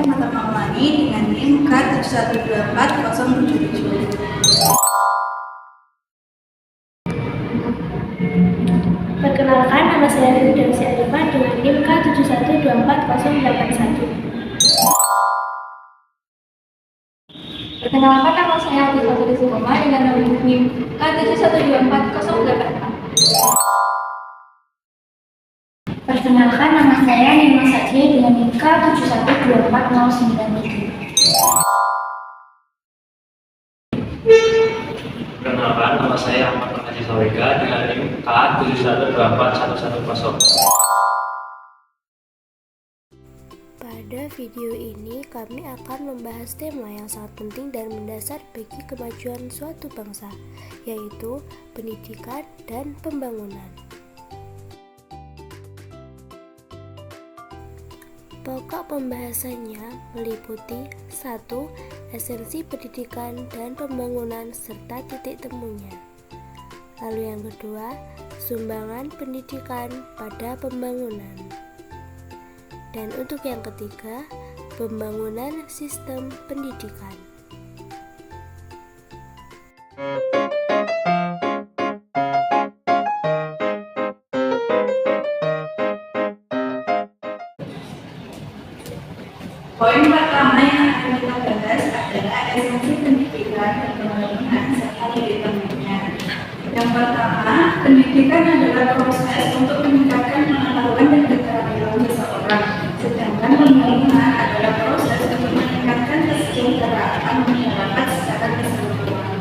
mata Maulani dengan NIM K7124077. Perkenalkan, nama saya Firdausi Arifah dengan NIM K7124081. Perkenalkan, nama saya Atika Sukoma dengan nomor NIM K7124084. Perkenalkan, nama saya Nima Saji dengan NIM K7124093. Perkenalkan, nama saya Ahmad Haji Sawiga dengan NIM K7124110. Pada video ini kami akan membahas tema yang sangat penting dan mendasar bagi kemajuan suatu bangsa, yaitu pendidikan dan pembangunan. Pokok pembahasannya meliputi 1. Esensi pendidikan dan pembangunan serta titik temunya. Lalu yang kedua, sumbangan pendidikan pada pembangunan. Dan untuk yang ketiga, pembangunan sistem pendidikan. Poin pertama yang akan kita bahas adalah esensi pendidikan dan pembangunan serta titik temunya. Yang pertama, pendidikan adalah proses untuk meningkatkan pengetahuan dan keterampilan seseorang. Sedangkan pembangunan adalah proses untuk meningkatkan kesejahteraan masyarakat secara keseluruhan.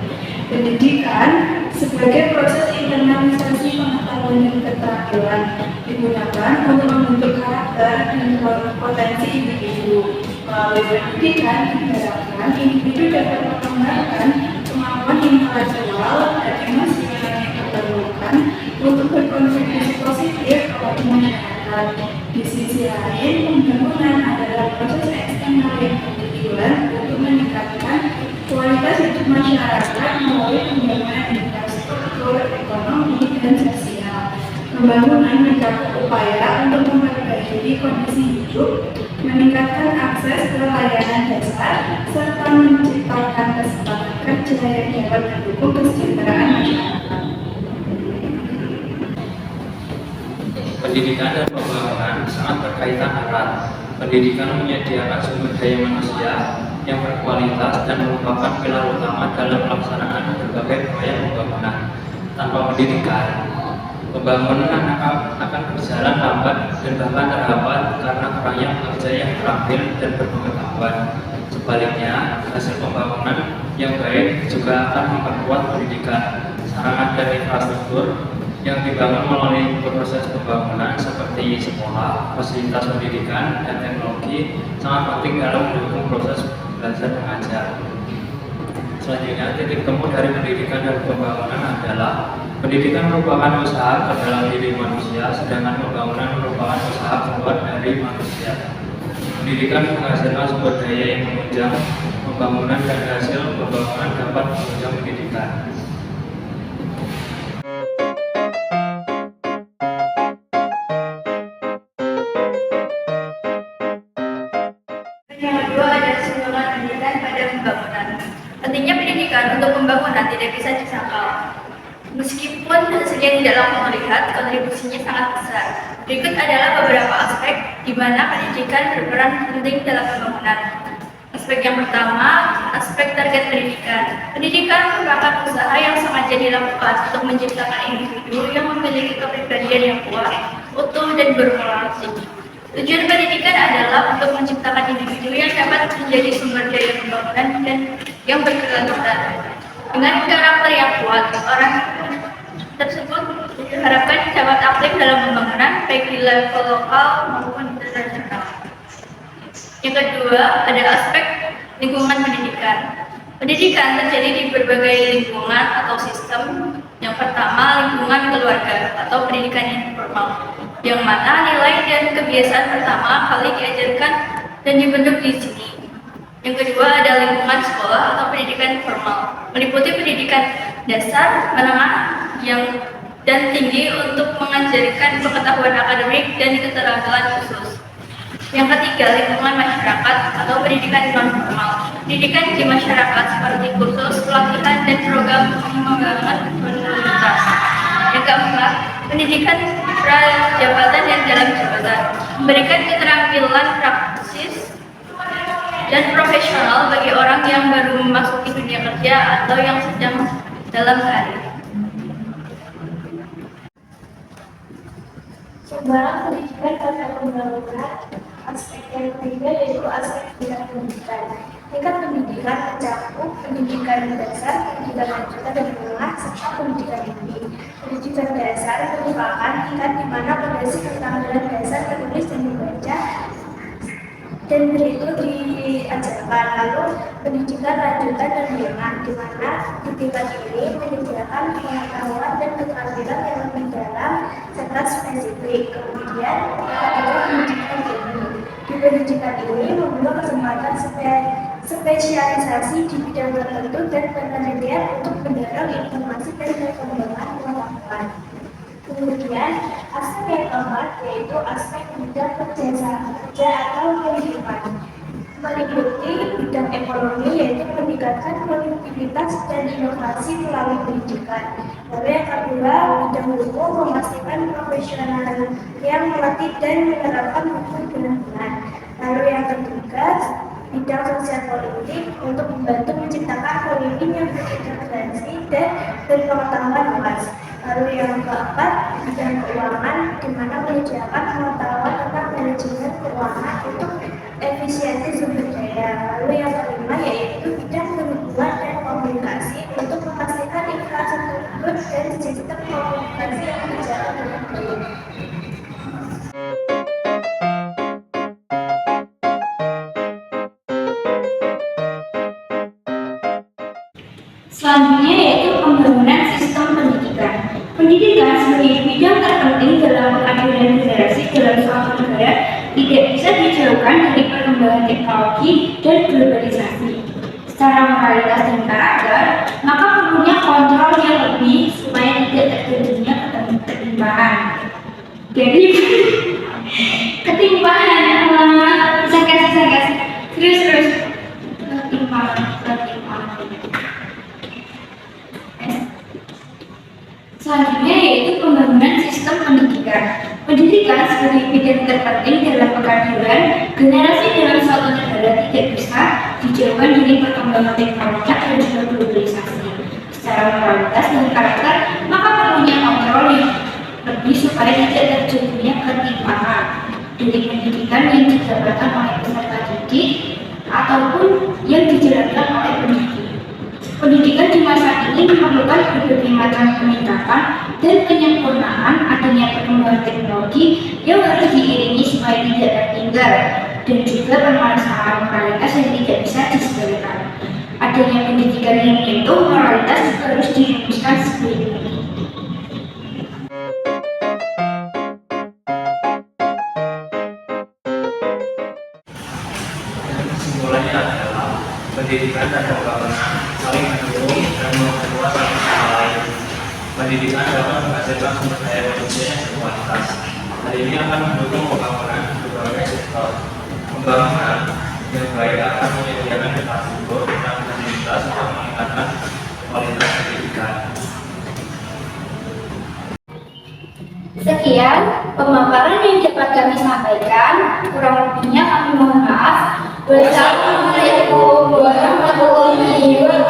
Pendidikan sebagai proses internalisasi pengetahuan dan keterampilan digunakan untuk membentuk karakter dan potensi individu. Melalui pendidikan diharapkan individu dapat mengembangkan kemampuan intelektual dan emosional yang diperlukan untuk berkontribusi positif kepada masyarakat. Di sisi lain, pembangunan adalah proses eksternal yang bertujuan untuk meningkatkan kualitas hidup masyarakat melalui pembangunan infrastruktur, ekonomi, dan sosial. Pembangunan mencakup upaya untuk memperbaiki kondisi hidup, meningkatkan akses ke layanan dasar, serta menciptakan kesempatan kerja yang dapat mendukung kesejahteraan masyarakat. Pendidikan dan pembangunan sangat berkaitan erat. Pendidikan menyediakan sumber daya manusia yang berkualitas dan merupakan pilar utama dalam pelaksanaan berbagai proyek pembangunan. Tanpa pendidikan, pembangunan akan berjalan lambat dan bahkan terhambat karena kurangnya pekerja yang terampil dan berpengetahuan. Sebaliknya, hasil pembangunan yang baik juga akan memperkuat pendidikan. Sarana dan infrastruktur yang dibangun melalui proses pembangunan seperti sekolah, fasilitas pendidikan, dan teknologi sangat penting dalam mendukung proses belajar mengajar. Selanjutnya, titik temu dari pendidikan dan pembangunan adalah pendidikan merupakan usaha ke dalam diri manusia, sedangkan pembangunan merupakan usaha keluar dari manusia. Pendidikan menghasilkan sumber daya yang menunjang pembangunan dan hasil pembangunan dapat menunjang pendidikan. Yang kedua adalah sumbangan pendidikan pada pembangunan. Pentingnya pendidikan untuk pembangunan tidak bisa disangkal. Meskipun hasilnya tidak langsung terlihat, kontribusinya sangat besar. Berikut adalah beberapa aspek di mana pendidikan berperan penting dalam pembangunan. Aspek yang pertama, aspek target pendidikan. Pendidikan merupakan usaha yang sengaja dilakukan untuk menciptakan individu yang memiliki kepribadian yang kuat, utuh, dan bermoral tinggi. Tujuan pendidikan adalah untuk menciptakan individu yang dapat menjadi sumber daya pembangunan dan yang berkelanjutan. Dengan karakter yang kuat, orang tersebut diharapkan dapat aktif dalam pembangunan baik di level lokal maupun internasional. Yang kedua, ada aspek lingkungan pendidikan. Pendidikan terjadi di berbagai lingkungan atau sistem. Yang pertama, lingkungan keluarga atau pendidikan informal, yang mana nilai dan kebiasaan pertama kali diajarkan dan dibentuk di sini. Yang kedua ada lingkungan sekolah atau pendidikan formal, meliputi pendidikan dasar, menengah, dan tinggi untuk mengajarkan pengetahuan akademik dan keterampilan khusus. Yang ketiga, lingkungan masyarakat atau pendidikan non formal. Pendidikan di masyarakat seperti kursus, pelatihan, dan program pengembangan komunitas. Yang keempat, pendidikan pra-jabatan dan dalam jabatan. Memberikan keterampilan praktis dan profesional bagi orang yang baru memasuki dunia kerja atau yang sedang dalam karir. Sebarang pendidikan pada pembangunan aspek yang ketiga yaitu aspek tingkat pendidikan. Tingkat pendidikan mencakup pendidikan dasar, pendidikan lanjutan dan menengah, serta pendidikan tinggi. Pendidikan dasar merupakan tingkat di mana fondasi keterampilan dasar menulis dan membaca dan berikut diajarkan. Lalu pendidikan lanjutan dan menengah, di mana di tingkat ini menyediakan pengetahuan dan keterampilan yang lebih dalam serta spesifik. Kemudian ada pendidikan tinggi. Di pendidikan ini membuka kesempatan spesialisasi di bidang tertentu dan penelitian untuk mendorong informasi dan perkembangan pengetahuan. Kemudian aspek yang keempat yaitu aspek bidang kerja atau kehidupan. Meliputi bidang ekonomi yaitu meningkatkan produktivitas dan inovasi melalui pendidikan. Lalu yang kedua, bidang hukum memastikan profesional yang melatih dan menerapkan hukum benar-benar. Lalu yang ketiga, bidang sosial politik untuk membantu menciptakan pemimpin yang berintegrasi dan berpengetahuan luas. Lalu yang keempat, bidang keuangan di mana menyediakan pengetahuan tentang manajemen keuangan untuk efisiensi sumber daya. Lalu yang kelima yaitu bidang pengetahuan dan komunikasi untuk memastikan infrastruktur dan sistem komunikasi yang berjalan dengan baik. Selanjutnya yaitu pembangunan sistem pendidikan. Pendidikan sebagai bidang terpenting dalam pengadilan generasi dalam suatu negara tidak bisa dijauhkan dari perkembangan teknologi dan globalisasi. Secara moralitas dan karakter, maka perlunya kontrol yang lebih supaya tidak terjadinya ketimpangan. Jadi ketimpangan, serius. Selanjutnya yaitu pembangunan sistem pendidikan. Pendidikan sebagai bidang terpenting dalam pengadilan generasi dalam suatu negara tidak bisa dijauhkan dari perkembangan teknologi dan juga globalisasi. Secara moralitas dan karakter, maka perlunya kontrol yang lebih supaya tidak terjadinya ketimpangan dari pendidikan yang didapatkan oleh peserta didik ataupun yang dijalankan oleh pendidik. Pendidikan di masa ini memerlukan berbagai macam peningkatan dan penyempurnaan adanya perkembangan teknologi yang harus diiringi supaya tidak tertinggal dan juga permasalahan moralitas yang tidak bisa diselesaikan. Adanya pendidikan yang menyentuh moralitas juga harus dirumuskan sebaik mungkin. Kesimpulannya adalah pendidikan dan pembangunan saling mendukung dan memperkuat satu sama lain. Pendidikan dapat menghasilkan sumber daya manusia yang berkualitas. Hal ini akan mendukung pembangunan berbagai sektor. Pembangunan yang baik akan menyediakan infrastruktur dan fasilitas untuk meningkatkan kualitas pendidikan. Sekian pemaparan yang dapat kami sampaikan. Kurang lebihnya kami mohon maaf. Wassalamualaikum warahmatullahi wabarakatuh.